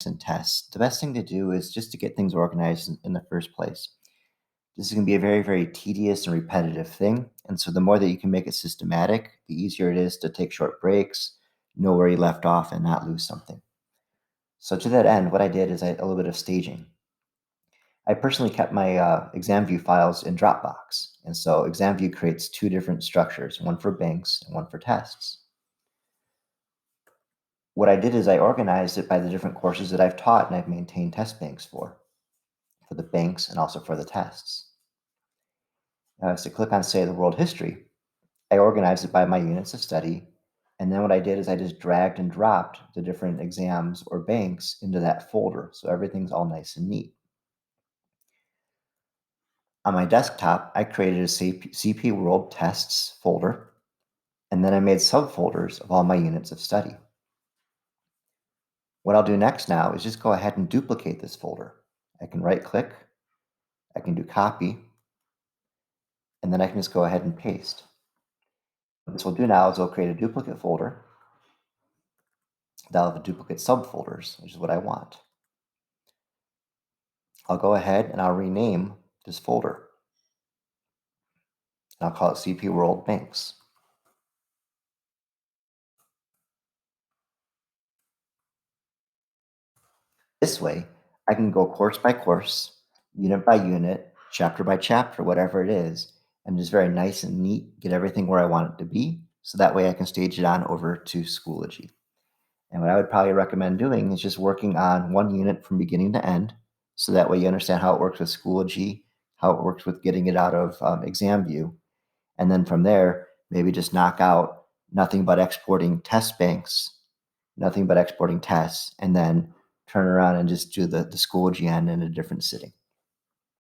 banks and tests, the best thing to do is just to get things organized in the first place. This is going to be a very, very tedious and repetitive thing. And so the more that you can make it systematic, the easier it is to take short breaks, know where you left off, and not lose something. So to that end, what I did is a little bit of staging. I personally kept my Examview files in Dropbox. And so Examview creates two different structures, one for banks and one for tests. What I did is I organized it by the different courses that I've taught and I've maintained test banks for the banks and also for the tests. Now, to click on, say, the world history, I organized it by my units of study. And then what I did is I just dragged and dropped the different exams or banks into that folder. So everything's all nice and neat. On my desktop, I created a CP World Tests folder, and then I made subfolders of all my units of study. What I'll do next now is just go ahead and duplicate this folder. I can right click, I can do copy, and then I can just go ahead and paste. What this will do now is it'll create a duplicate folder. That'll have a duplicate subfolders, which is what I want. I'll go ahead and I'll rename this folder. I'll call it CP World Banks. This way, I can go course by course, unit by unit, chapter by chapter, whatever it is, and just very nice and neat, get everything where I want it to be, so that way I can stage it on over to Schoology. And what I would probably recommend doing is just working on one unit from beginning to end, so that way you understand how it works with Schoology, how it works with getting it out of Examview, and then from there, maybe just knock out nothing but exporting test banks, nothing but exporting tests, and then turn around and just do the Schoology end in a different sitting.